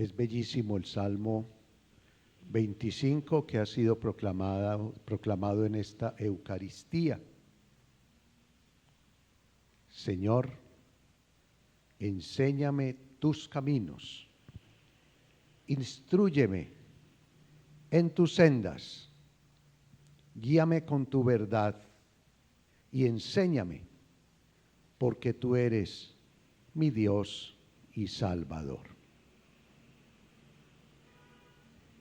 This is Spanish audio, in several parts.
Es bellísimo el Salmo 25 que ha sido proclamado en esta Eucaristía. Señor, enséñame tus caminos, instrúyeme en tus sendas, guíame con tu verdad y enséñame, porque tú eres mi Dios y Salvador.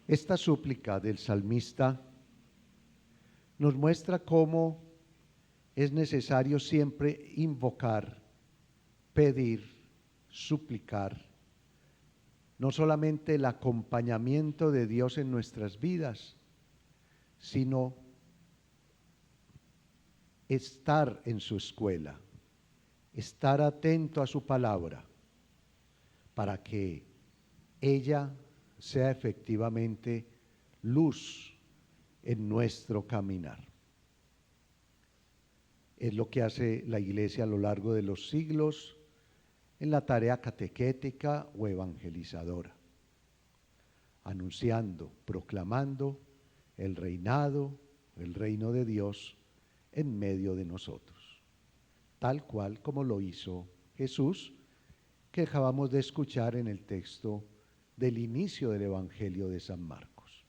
Esta súplica del salmista nos muestra cómo es necesario siempre invocar, pedir, suplicar, no solamente el acompañamiento de Dios en nuestras vidas, sino estar en su escuela, estar atento a su palabra, para que ella sea efectivamente luz en nuestro caminar. Es lo que hace la Iglesia a lo largo de los siglos en la tarea catequética o evangelizadora, anunciando, proclamando el reinado, el reino de Dios en medio de nosotros, tal cual como lo hizo Jesús, que acabamos de escuchar en el texto del inicio del Evangelio de San Marcos.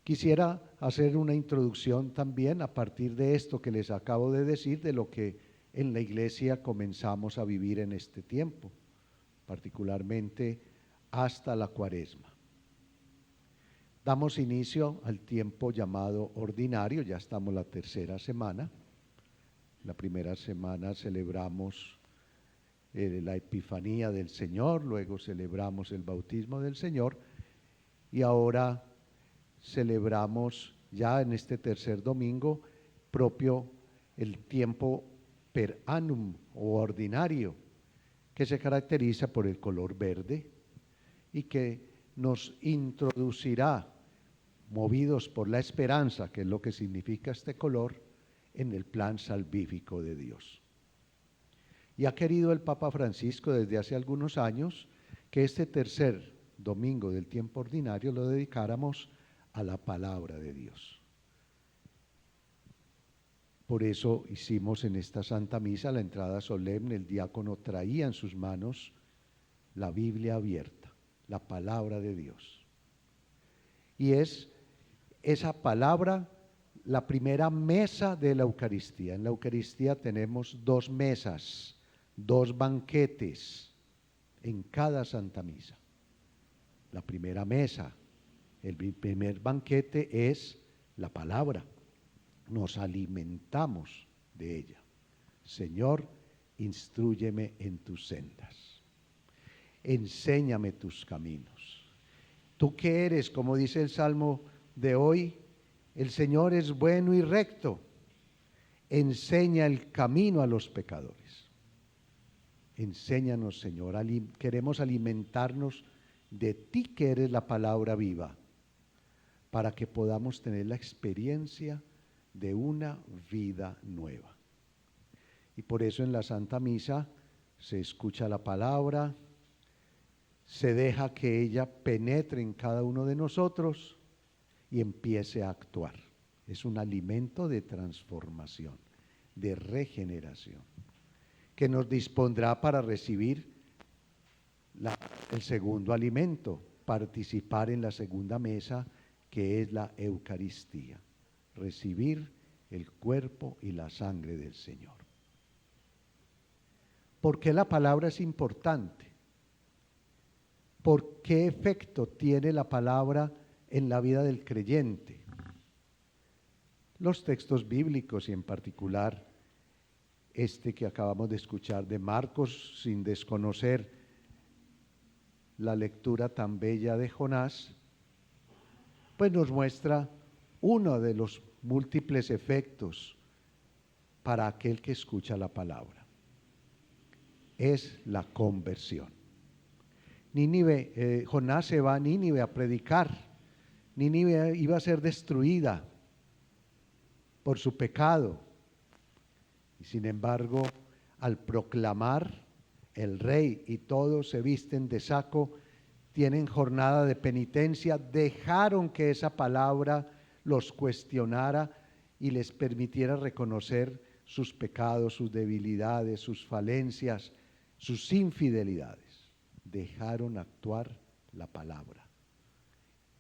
Quisiera hacer una introducción también a partir de esto que les acabo de decir, de lo que en la Iglesia comenzamos a vivir en este tiempo, particularmente hasta la Cuaresma. Damos inicio al tiempo llamado ordinario, ya estamos la tercera semana. La primera semana celebramos la Epifanía del Señor, luego celebramos el bautismo del Señor y ahora celebramos ya en este tercer domingo propio el tiempo per annum o ordinario, que se caracteriza por el color verde y que nos introducirá, movidos por la esperanza, que es lo que significa este color, en el plan salvífico de Dios. Y ha querido el Papa Francisco desde hace algunos años que este tercer domingo del tiempo ordinario lo dedicáramos a la palabra de Dios. Por eso hicimos en esta Santa Misa la entrada solemne, el diácono traía en sus manos la Biblia abierta, la palabra de Dios. Y es esa palabra la primera mesa de la Eucaristía. En la Eucaristía tenemos dos mesas, dos banquetes en cada Santa Misa. La primera mesa, el primer banquete es la palabra. Nos alimentamos de ella. Señor, instrúyeme en tus sendas. Enséñame tus caminos. ¿Tú qué eres? Como dice el Salmo de hoy, el Señor es bueno y recto. Enseña el camino a los pecadores. Enséñanos, Señor, queremos alimentarnos de ti que eres la palabra viva, para que podamos tener la experiencia de una vida nueva. Y por eso en la Santa Misa se escucha la palabra, se deja que ella penetre en cada uno de nosotros y empiece a actuar. Es un alimento de transformación, de regeneración, que nos dispondrá para recibir el segundo alimento, participar en la segunda mesa, que es la Eucaristía, recibir el cuerpo y la sangre del Señor. ¿Por qué la palabra es importante? ¿Por qué efecto tiene la palabra en la vida del creyente? Los textos bíblicos y en particular este que acabamos de escuchar de Marcos, sin desconocer la lectura tan bella de Jonás, pues nos muestra uno de los múltiples efectos para aquel que escucha la palabra. Es la conversión. Jonás se va a Nínive a predicar. Nínive iba a ser destruida por su pecado. Y sin embargo, al proclamar El rey y todos se visten de saco, tienen jornada de penitencia, dejaron que esa palabra los cuestionara y les permitiera reconocer sus pecados, sus debilidades, sus falencias, sus infidelidades. Dejaron actuar la palabra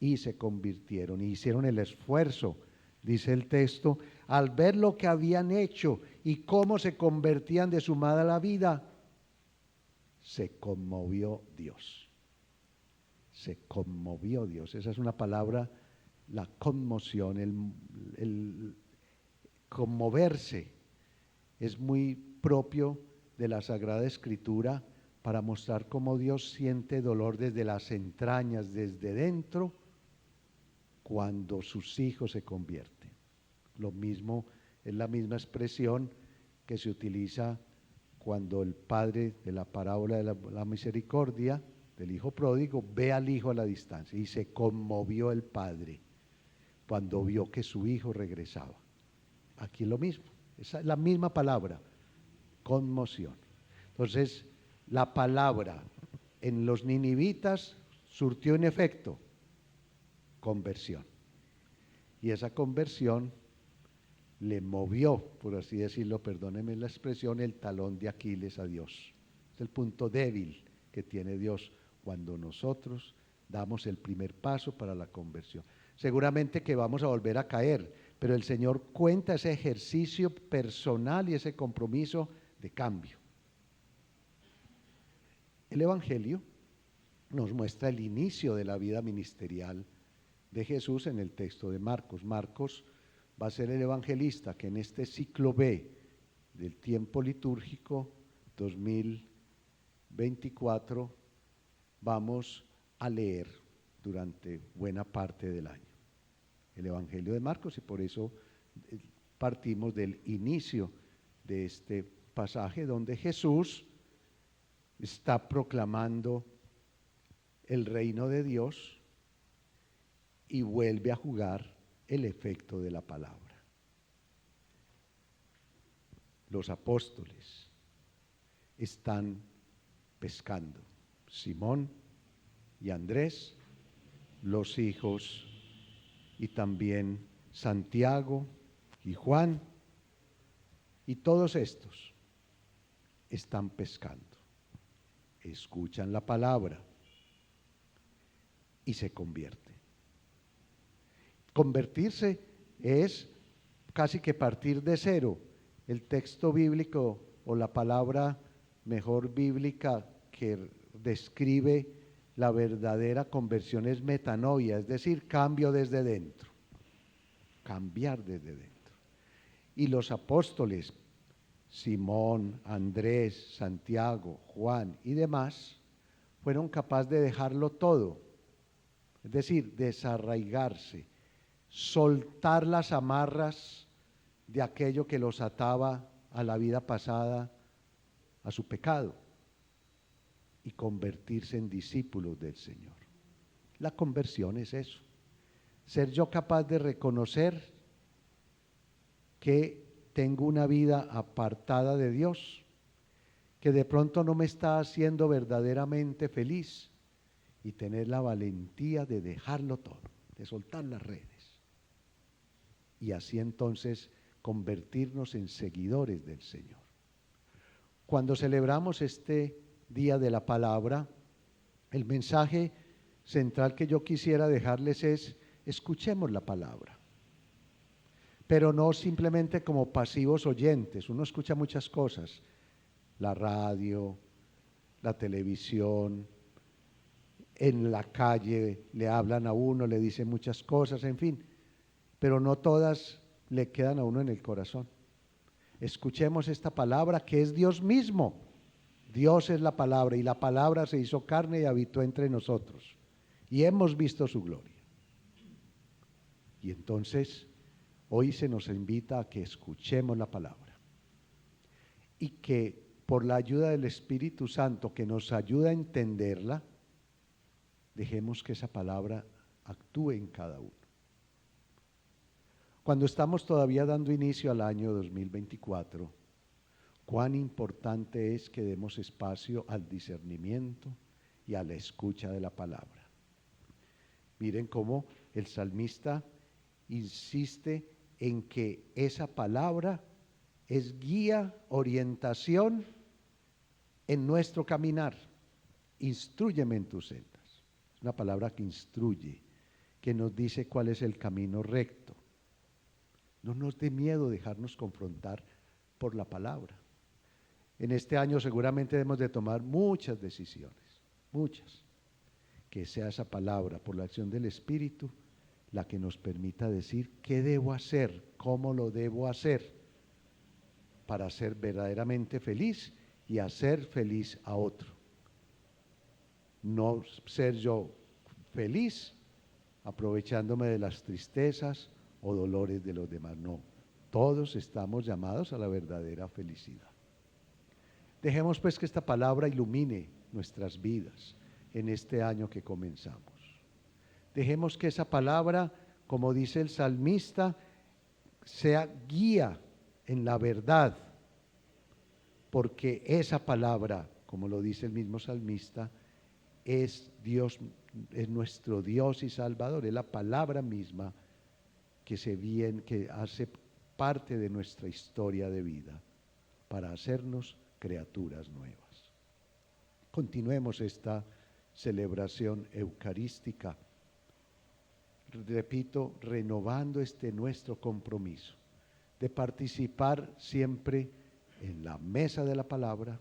y se convirtieron y hicieron el esfuerzo, dice el texto, al ver lo que habían hecho y cómo se convertían de su mala vida, se conmovió Dios. Se conmovió Dios. Esa es una palabra, la conmoción, el conmoverse, es muy propio de la Sagrada Escritura para mostrar cómo Dios siente dolor desde las entrañas, desde dentro, cuando sus hijos se convierten. Lo mismo, es la misma expresión que se utiliza cuando el padre de la parábola de la misericordia del hijo pródigo ve al hijo a la distancia y se conmovió el padre cuando vio que su hijo regresaba. Aquí lo mismo, es la misma palabra, conmoción. Entonces, la palabra en los ninivitas surtió un efecto, conversión. Y esa conversión le movió, por así decirlo, perdónenme la expresión, el talón de Aquiles a Dios. Es el punto débil que tiene Dios cuando nosotros damos el primer paso para la conversión. Seguramente que vamos a volver a caer, pero el Señor cuenta ese ejercicio personal y ese compromiso de cambio. El Evangelio nos muestra el inicio de la vida ministerial de Jesús en el texto de Marcos. Marcos va a ser el evangelista que en este ciclo B del tiempo litúrgico 2024 vamos a leer durante buena parte del año. El Evangelio de Marcos, y por eso partimos del inicio de este pasaje donde Jesús está proclamando el reino de Dios y vuelve a jugar el efecto de la palabra. Los apóstoles están pescando, Simón y Andrés, los hijos y también Santiago y Juan, y todos estos están pescando, escuchan la palabra y se convierten. Convertirse es casi que partir de cero. El texto bíblico o la palabra mejor bíblica que describe la verdadera conversión es metanoia, es decir, cambio desde dentro, cambiar desde dentro. Y los apóstoles, Simón, Andrés, Santiago, Juan y demás, fueron capaces de dejarlo todo, es decir, desarraigarse, soltar las amarras de aquello que los ataba a la vida pasada, a su pecado, y convertirse en discípulos del Señor. La conversión es eso, ser yo capaz de reconocer que tengo una vida apartada de Dios, que de pronto no me está haciendo verdaderamente feliz, y tener la valentía de dejarlo todo, de soltar las redes, y así entonces convertirnos en seguidores del Señor. Cuando celebramos este Día de la Palabra, el mensaje central que yo quisiera dejarles es: escuchemos la palabra, pero no simplemente como pasivos oyentes. Uno escucha muchas cosas, la radio, la televisión, en la calle le hablan a uno, le dicen muchas cosas, en fin, pero no todas le quedan a uno en el corazón. Escuchemos esta palabra que es Dios mismo. Dios es la palabra, y la palabra se hizo carne y habitó entre nosotros, y hemos visto su gloria. Y entonces hoy se nos invita a que escuchemos la palabra y que por la ayuda del Espíritu Santo, que nos ayuda a entenderla, dejemos que esa palabra actúe en cada uno. Cuando estamos todavía dando inicio al año 2024, cuán importante es que demos espacio al discernimiento y a la escucha de la palabra. Miren cómo el salmista insiste en que esa palabra es guía, orientación en nuestro caminar. Instrúyeme en tus sendas. Es una palabra que instruye, que nos dice cuál es el camino recto. No nos dé miedo dejarnos confrontar por la palabra. En este año seguramente debemos de tomar muchas decisiones, muchas. Que sea esa palabra, por la acción del Espíritu, la que nos permita decir qué debo hacer, cómo lo debo hacer, para ser verdaderamente feliz y hacer feliz a otro. No ser yo feliz aprovechándome de las tristezas o dolores de los demás, no. Todos estamos llamados a la verdadera felicidad. Dejemos pues que esta palabra ilumine nuestras vidas en este año que comenzamos. Dejemos que esa palabra, como dice el salmista, sea guía en la verdad, porque esa palabra, como lo dice el mismo salmista, es Dios, es nuestro Dios y Salvador, es la palabra misma que hace parte de nuestra historia de vida para hacernos criaturas nuevas. Continuemos esta celebración eucarística, repito, renovando este nuestro compromiso de participar siempre en la mesa de la palabra,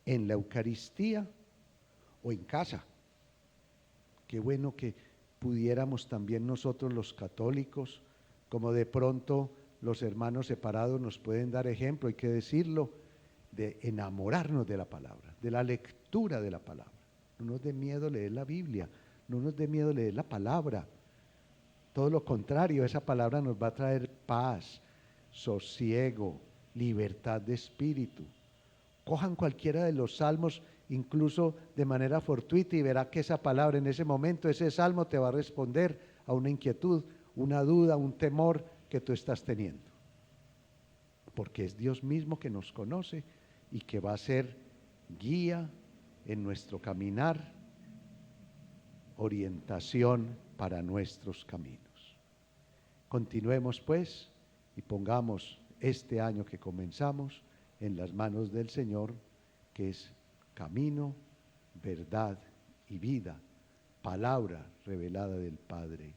en la Eucaristía o en casa. Qué bueno que pudiéramos también nosotros los católicos, como de pronto los hermanos separados nos pueden dar ejemplo, hay que decirlo, de enamorarnos de la palabra, de la lectura de la palabra. No nos dé miedo leer la Biblia, no nos dé miedo leer la palabra. Todo lo contrario, esa palabra nos va a traer paz, sosiego, libertad de espíritu. Cojan cualquiera de los salmos, incluso de manera fortuita, y verá que esa palabra en ese momento, ese salmo te va a responder a una inquietud, una duda, un temor que tú estás teniendo. Porque es Dios mismo que nos conoce y que va a ser guía en nuestro caminar, orientación para nuestros caminos. Continuemos pues y pongamos este año que comenzamos en las manos del Señor, que es camino, verdad y vida, palabra revelada del Padre.